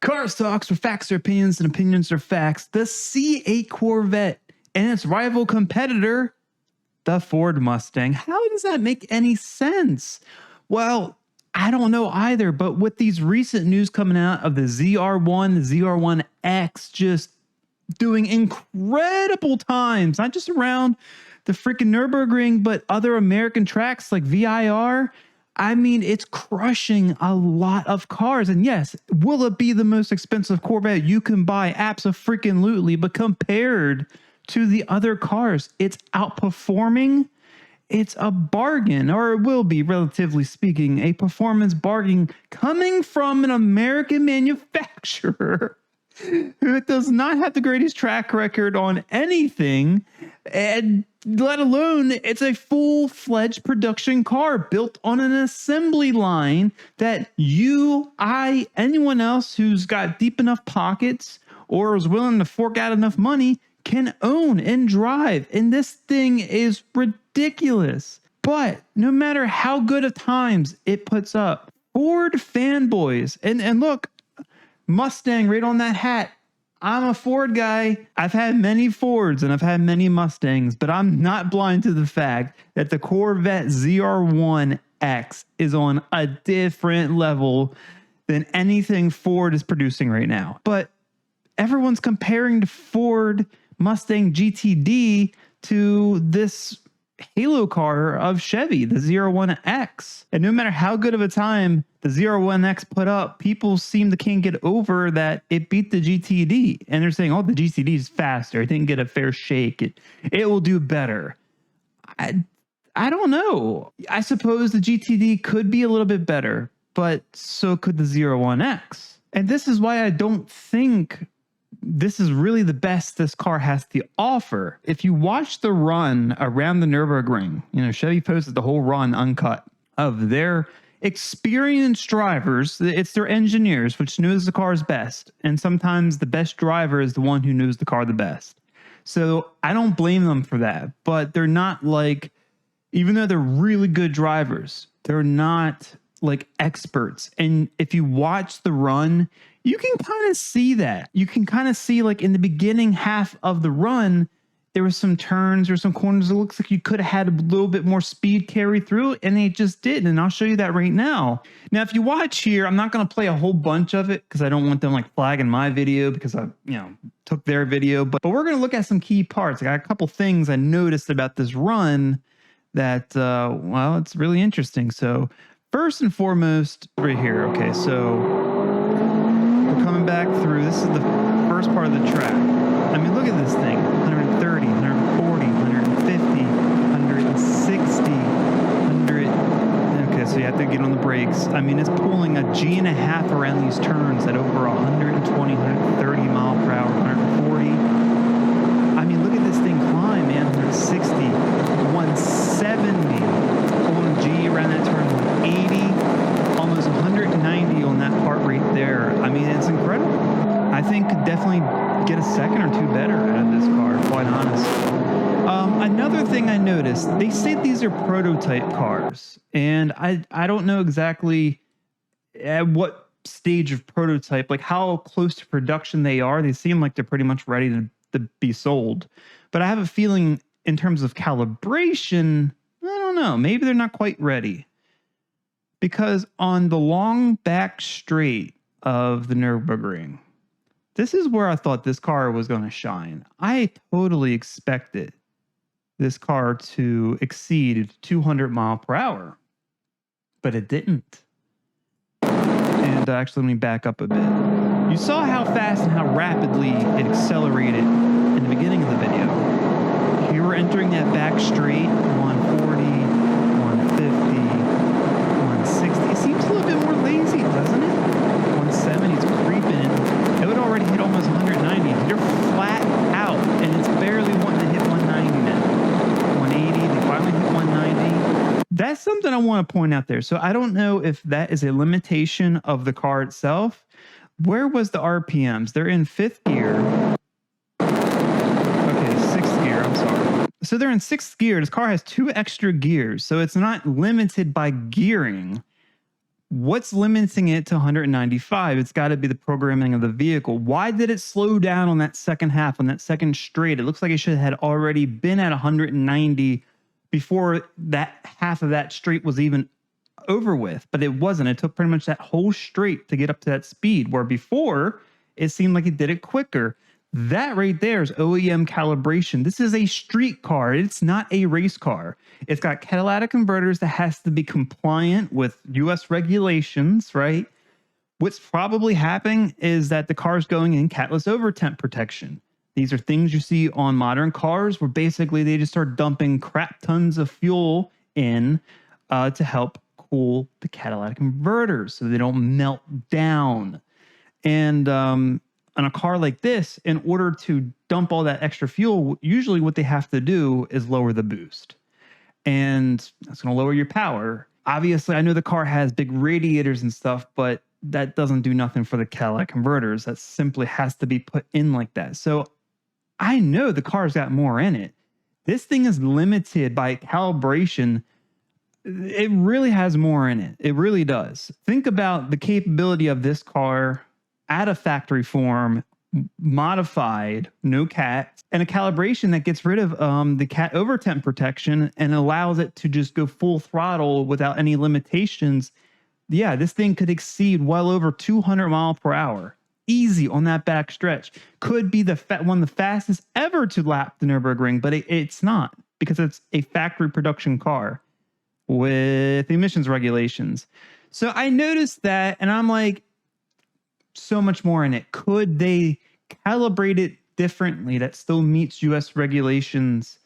Karz talks, where facts are opinions and opinions are facts. The C8 Corvette and its rival competitor, the Ford Mustang. How does that make any sense? Well, I don't know either, but with these recent news coming out of the ZR1, the ZR1X just doing incredible times, not just around the freaking Nürburgring, but other American tracks like VIR. I mean, it's crushing a lot of cars. And yes, will it be the most expensive Corvette you can buy? Abso-freaking-lutely. But compared to the other cars, it's outperforming. It's a bargain, or it will be, relatively speaking, a performance bargain coming from an American manufacturer who does not have the greatest track record on anything, and let alone it's a full-fledged production car built on an assembly line that you, I, anyone else who's got deep enough pockets or is willing to fork out enough money can own and drive. And this thing is ridiculous. But no matter how good of times it puts up, Ford fanboys, and look, Mustang right on that hat. I'm a Ford guy. I've had many Fords and I've had many Mustangs, but I'm not blind to the fact that the Corvette ZR1X is on a different level than anything Ford is producing right now. But everyone's comparing the Ford Mustang GTD to this halo car of Chevy, the ZR1X. And no matter how good of a time the ZR1X put up, people can't get over that it beat the GTD. And they're saying, oh, the GTD is faster. It didn't get a fair shake. It will do better. I don't know. I suppose the GTD could be a little bit better, but so could the ZR1X. And this is why I don't think this is really the best this car has to offer. If you watch the run around the Nürburgring, Chevy posted the whole run uncut of their experienced drivers. It's their engineers, which knows the cars best. And sometimes the best driver is the one who knows the car the best. So I don't blame them for that. But they're not like, even though they're really good drivers, they're not like experts. And if you watch the run, you can kind of see that. You can kind of see, like, in the beginning half of the run, there were some turns or some corners. It looks like you could have had a little bit more speed carry through, and it just didn't. And I'll show you that right now. Now, if you watch here, I'm not going to play a whole bunch of it because I don't want them like flagging my video because I, took their video. But we're going to look at some key parts. I got a couple things I noticed about this run that, well, it's really interesting. So first and foremost, right here. Okay, so we're coming back through. This is the first part of the track. I mean, look at this thing. 130, 140, 150, 160, 100. Okay, so you have to get on the brakes. I mean, it's pulling a G and a half around these turns at over 120, 130 mile per hour, 140. I mean, look at this thing climb, man. 160, 170. Pulling G around that turn, 180, almost 190 on that part right there. I mean, it's incredible. I think could definitely get a second or two better out of this car, quite honestly. Another thing I noticed, they say these are prototype cars, and I don't know exactly at what stage of prototype, like how close to production they are. They seem like they're pretty much ready to be sold. But I have a feeling in terms of calibration, I don't know, maybe they're not quite ready. Because on the long back straight of the Nürburgring, this is where I thought this car was going to shine. I totally expected this car to exceed 200 mile per hour, but it didn't. And actually, let me back up a bit. You saw how fast and how rapidly it accelerated in the beginning of the video. Here we're entering that back straight, 140, 150, 160. It seems a little bit more lazy, doesn't it? 170 is creeping. It would already hit almost 190. They're flat out, and it's barely wanting to hit 190 now. 180, they finally hit 190. That's something I want to point out there. So I don't know if that is a limitation of the car itself. Where was the RPMs? They're in 5th gear. Okay, 6th gear, I'm sorry. So they're in 6th gear. This car has 2 extra gears, so it's not limited by gearing. What's limiting it to 195? It's got to be the programming of the vehicle. Why did it slow down on that second half, on that second straight? It looks like it should have already been at 190 before that half of that straight was even over with, but it wasn't. It took pretty much that whole straight to get up to that speed, where before it seemed like it did it quicker. That right there is OEM calibration. This is a street car. It's not a race car. It's got catalytic converters that has to be compliant with US regulations, right? What's probably happening is that the car's going in catless over temp protection. These are things you see on modern cars where basically they just start dumping crap tons of fuel in to help cool the catalytic converters so they don't melt down. And on a car like this, in order to dump all that extra fuel, usually what they have to do is lower the boost. And that's going to lower your power. Obviously, I know the car has big radiators and stuff, but that doesn't do nothing for the catalytic converters. That simply has to be put in like that. So I know the car's got more in it. This thing is limited by calibration. It really has more in it. It really does. Think about the capability of this car at a factory form, modified, no cat, and a calibration that gets rid of the cat over temp protection and allows it to just go full throttle without any limitations. Yeah, this thing could exceed well over 200 miles per hour. Easy on that back stretch. Could be one of the fastest ever to lap the Nürburgring, but it's not, because it's a factory production car with emissions regulations. So I noticed that, and I'm like, so much more in it. Could they calibrate it differently that still meets US regulations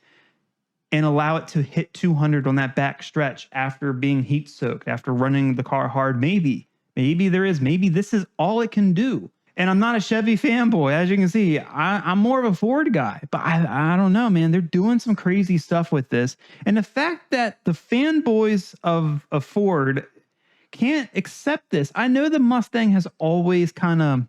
and allow it to hit 200 on that back stretch after being heat soaked, after running the car hard? Maybe there is. Maybe this is all it can do. And I'm not a Chevy fanboy, as you can see. I'm more of a Ford guy, but I don't know, man. They're doing some crazy stuff with this. And the fact that the fanboys of Ford can't accept this. I know the Mustang has always kind of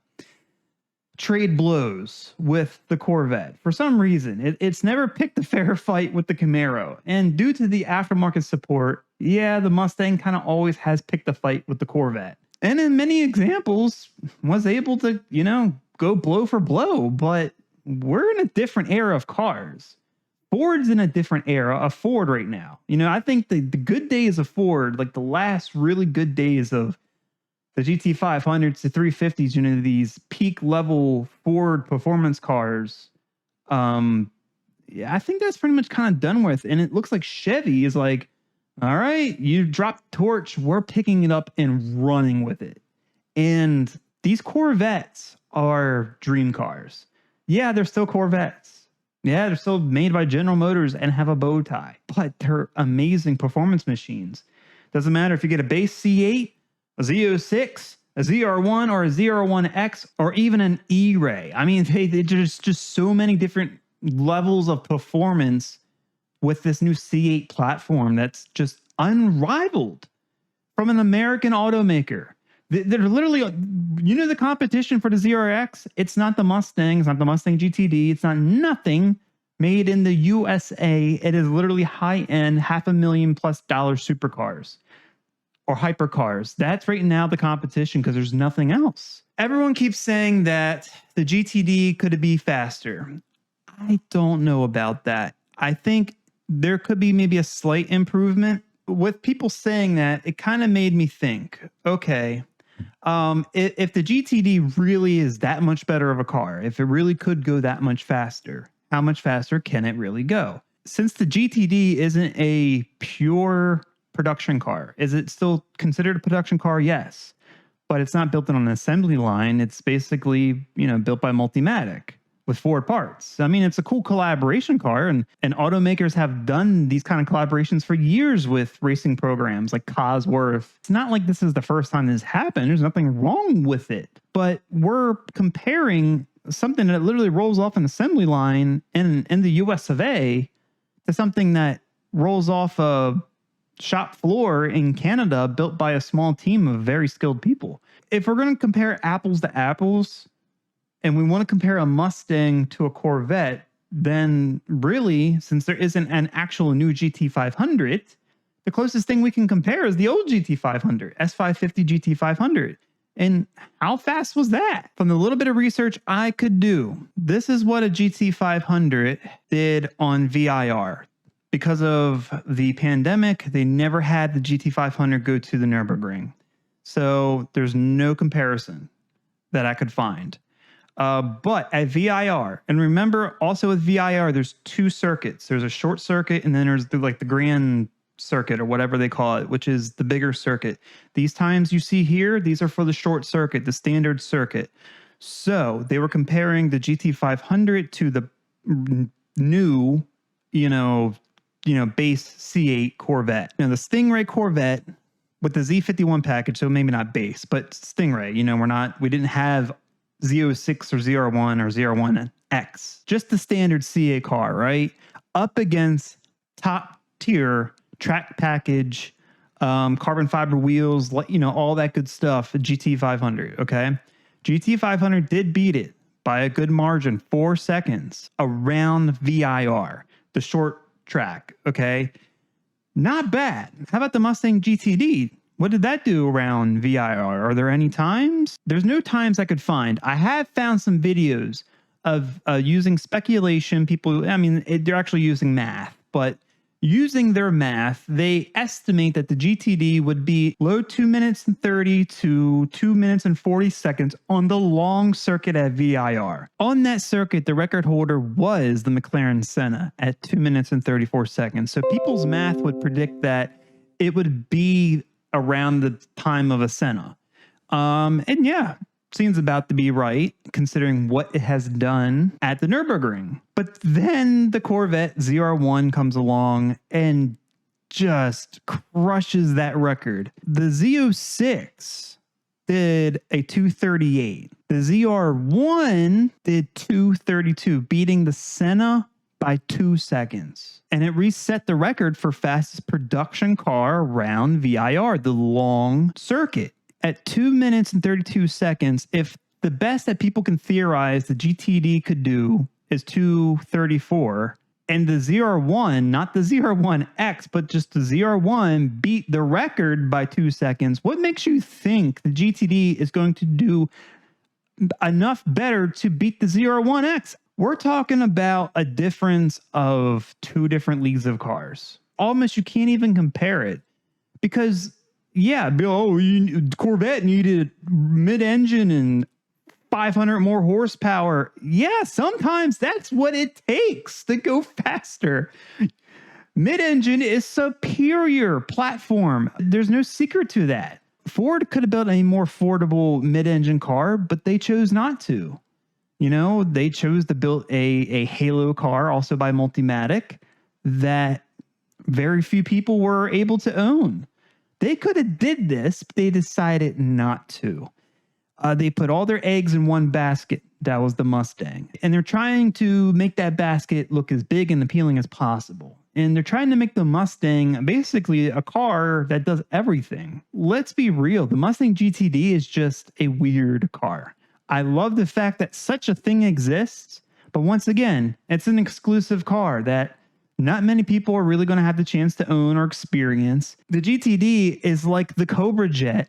trade blows with the Corvette. For some reason, it's never picked a fair fight with the Camaro. And due to the aftermarket support, yeah, the Mustang kind of always has picked a fight with the Corvette. And in many examples, was able to, go blow for blow. But we're in a different era of cars. Ford's in a different era of Ford right now. I think the good days of Ford, like the last really good days of the GT500s, the 350s, these peak level Ford performance cars, yeah, I think that's pretty much kind of done with. And it looks like Chevy is like, all right, you dropped the torch, we're picking it up and running with it. And these Corvettes are dream cars. Yeah, they're still Corvettes. Yeah, they're still made by General Motors and have a bow tie, but they're amazing performance machines. Doesn't matter if you get a base C8, a Z06, a ZR1 or a ZR1X, or even an E-Ray. I mean, there's just so many different levels of performance with this new C8 platform that's just unrivaled from an American automaker. They're literally, the competition for the ZRX, it's not the Mustang, it's not the Mustang GTD, it's not nothing made in the USA. It is literally high-end, $500,000+ supercars or hypercars. That's right now the competition because there's nothing else. Everyone keeps saying that the GTD could be faster. I don't know about that. I think there could be maybe a slight improvement. With people saying that, it kind of made me think, okay, if the GTD really is that much better of a car, if it really could go that much faster, how much faster can it really go? Since the GTD isn't a pure production car, is it still considered a production car? Yes, but it's not built on an assembly line. It's basically, built by Multimatic with Ford parts. I mean, it's a cool collaboration car, and automakers have done these kind of collaborations for years with racing programs like Cosworth. It's not like this is the first time this happened. There's nothing wrong with it, but we're comparing something that literally rolls off an assembly line in the US of A to something that rolls off a shop floor in Canada built by a small team of very skilled people. If we're going to compare apples to apples, and we want to compare a Mustang to a Corvette, then really, since there isn't an actual new GT500, The closest thing we can compare is the old GT500, S550 GT500. And how fast was that? From the little bit of research I could do, this is what a GT500 did on VIR. Because of the pandemic, they never had the GT500 go to the Nürburgring. So there's no comparison that I could find. But at VIR, and remember also with VIR, there's two circuits. There's a short circuit and then there's the grand circuit or whatever they call it, which is the bigger circuit. These times you see here, these are for the short circuit, the standard circuit. So they were comparing the GT500 to the new, base C8 Corvette. Now the Stingray Corvette with the Z51 package, so maybe not base, but Stingray, we didn't have Z06 or ZR1 or ZR1X, just the standard CA car, right? Up against top tier track package, carbon fiber wheels, all that good stuff, GT500, okay? GT500 did beat it by a good margin, 4 seconds around VIR, the short track, okay? Not bad. How about the Mustang GTD? What did that do around VIR? Are there any times? There's no times I could find. I have found some videos of using speculation. They're actually using math, but using their math, they estimate that the GTD would be low 2 minutes and 30 to 2 minutes and 40 seconds on the long circuit at VIR. On that circuit, the record holder was the McLaren Senna at 2 minutes and 34 seconds. So people's math would predict that it would be around the time of a Senna. And yeah, seems about to be right, considering what it has done at the Nürburgring. But then the Corvette ZR1 comes along and just crushes that record. The Z06 did a 238. The ZR1 did 232, beating the Senna by 2 seconds. And it reset the record for fastest production car around VIR, the long circuit. At 2 minutes and 32 seconds, if the best that people can theorize the GTD could do is 234, and the ZR1, not the ZR1X, but just the ZR1 beat the record by 2 seconds, what makes you think the GTD is going to do enough better to beat the ZR1X? We're talking about a difference of 2 different leagues of cars. Almost you can't even compare it because Corvette needed mid-engine and 500 more horsepower. Yeah, sometimes that's what it takes to go faster. Mid-engine is superior platform. There's no secret to that. Ford could have built a more affordable mid-engine car, but they chose not to. They chose to build a Halo car, also by Multimatic, that very few people were able to own. They could have did this, but they decided not to. They put all their eggs in one basket. That was the Mustang. And they're trying to make that basket look as big and appealing as possible. And they're trying to make the Mustang basically a car that does everything. Let's be real. The Mustang GTD is just a weird car. I love the fact that such a thing exists, but once again, it's an exclusive car that not many people are really going to have the chance to own or experience. The GTD is like the Cobra Jet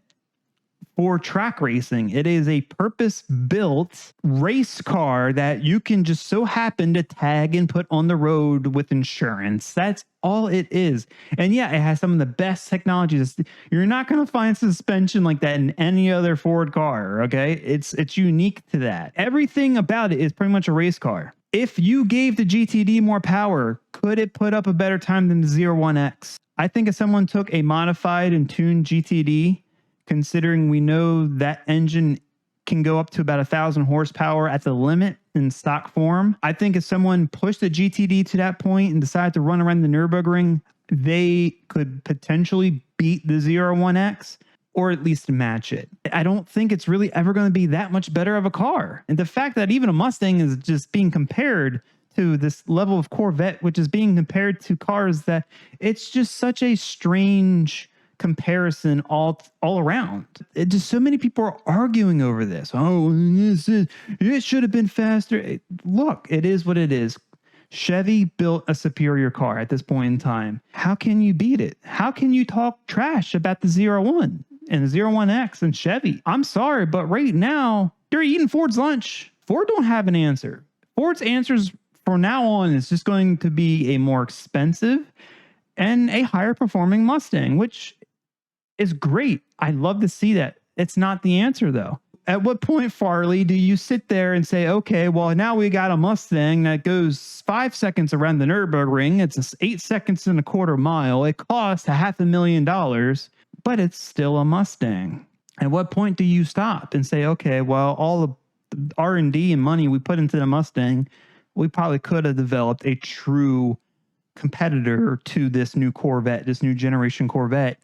for track racing. It is a purpose-built race car that you can just so happen to tag and put on the road with insurance. That's all it is. And yeah, it has some of the best technologies. You're not going to find suspension like that in any other Ford car, okay? It's unique to that. Everything about it is pretty much a race car. If you gave the GTD more power, could it put up a better time than the ZR1X? I think if someone took a modified and tuned GTD, considering we know that engine can go up to about 1,000 horsepower at the limit in stock form, I think if someone pushed the GTD to that point and decided to run around the Nürburgring, they could potentially beat the ZR1X or at least match it. I don't think it's really ever going to be that much better of a car. And the fact that even a Mustang is just being compared to this level of Corvette, which is being compared to cars that it's just such a strange comparison all around. It just so many people are arguing over this. Oh, it should have been faster. Look, it is what it is. Chevy built a superior car at this point in time. How can you beat it? How can you talk trash about the ZR1 and the ZR1X and Chevy? I'm sorry, but right now, you're eating Ford's lunch. Ford don't have an answer. Ford's answers from now on is just going to be a more expensive and a higher performing Mustang, which is great. I love to see that. It's not the answer, though. At what point, Farley, do you sit there and say, okay, well, now we got a Mustang that goes 5 seconds around the Nürburgring. It's 8 seconds and a quarter mile. It costs $500,000, but it's still a Mustang. At what point do you stop and say, okay, well, all the R&D and money we put into the Mustang, we probably could have developed a true competitor to this new Corvette, this new generation Corvette,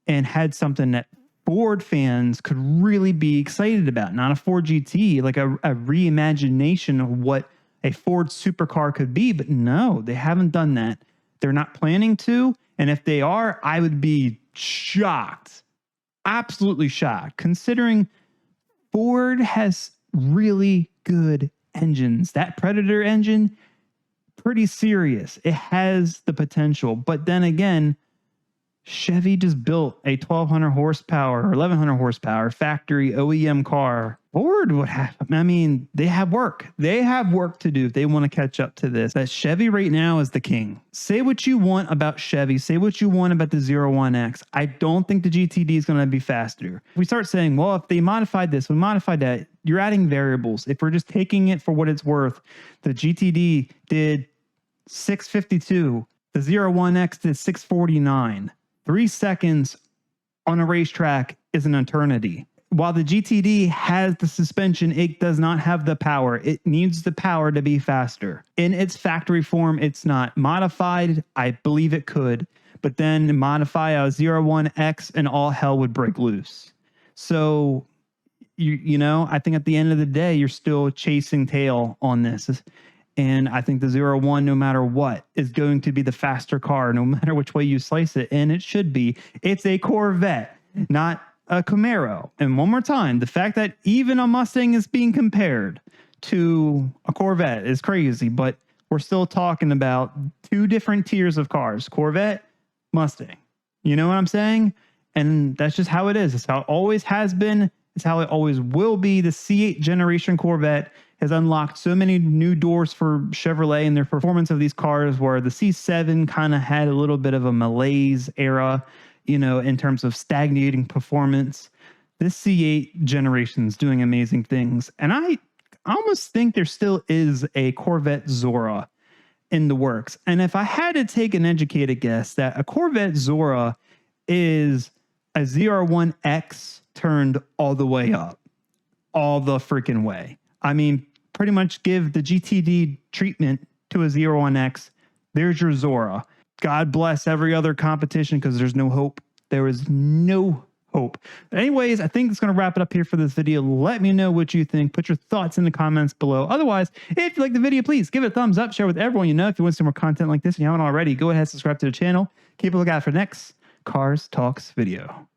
and had something that Ford fans could really be excited about. Not a Ford GT, like a reimagination of what a Ford supercar could be. But no, they haven't done that. They're not planning to. And if they are, I would be shocked, absolutely shocked, considering Ford has really good engines. That Predator engine, pretty serious. It has the potential. But then again, Chevy just built a 1,200 horsepower or 1,100 horsepower factory OEM car. Ford would have, I mean, they have work. They have work to do if they want to catch up to this. That Chevy right now is the king. Say what you want about Chevy. Say what you want about the ZR1X. I don't think the GTD is going to be faster. If we start saying, well, if they modified this, we modified that, you're adding variables. If we're just taking it for what it's worth, the GTD did 652. The ZR1X did 649. 3 seconds on a racetrack is an eternity. While the GTD has the suspension, it does not have the power. It needs the power to be faster. In its factory form, it's not modified. I believe it could, but then modify a ZR1X and all hell would break loose. So, you know, I think at the end of the day, you're still chasing tail on this. And I think the ZR1, no matter what, is going to be the faster car, no matter which way you slice it. And it should be. It's a Corvette, not a Camaro. And one more time, the fact that even a Mustang is being compared to a Corvette is crazy. But we're still talking about two different tiers of cars, Corvette, Mustang. You know what I'm saying? And that's just how it is. It's how it always has been. It's how it always will be. The C8 generation Corvette has unlocked so many new doors for Chevrolet and their performance of these cars, where the C7 kind of had a little bit of a malaise era, you know, in terms of stagnating performance. This C8 generation is doing amazing things. And I almost think there still is a Corvette Zora in the works. And if I had to take an educated guess, that a Corvette Zora is a ZR1X turned all the way up, all the freaking way. I mean, pretty much give the GTD treatment to a ZR1X. There's your Zora. God bless every other competition, because there's no hope. There is no hope. But anyways, I think it's going to wrap it up here for this video. Let me know what you think. Put your thoughts in the comments below. Otherwise, if you like the video, please give it a thumbs up. Share with everyone you know. If you want some more content like this and you haven't already, go ahead and subscribe to the channel. Keep a lookout for the next Cars Talks video.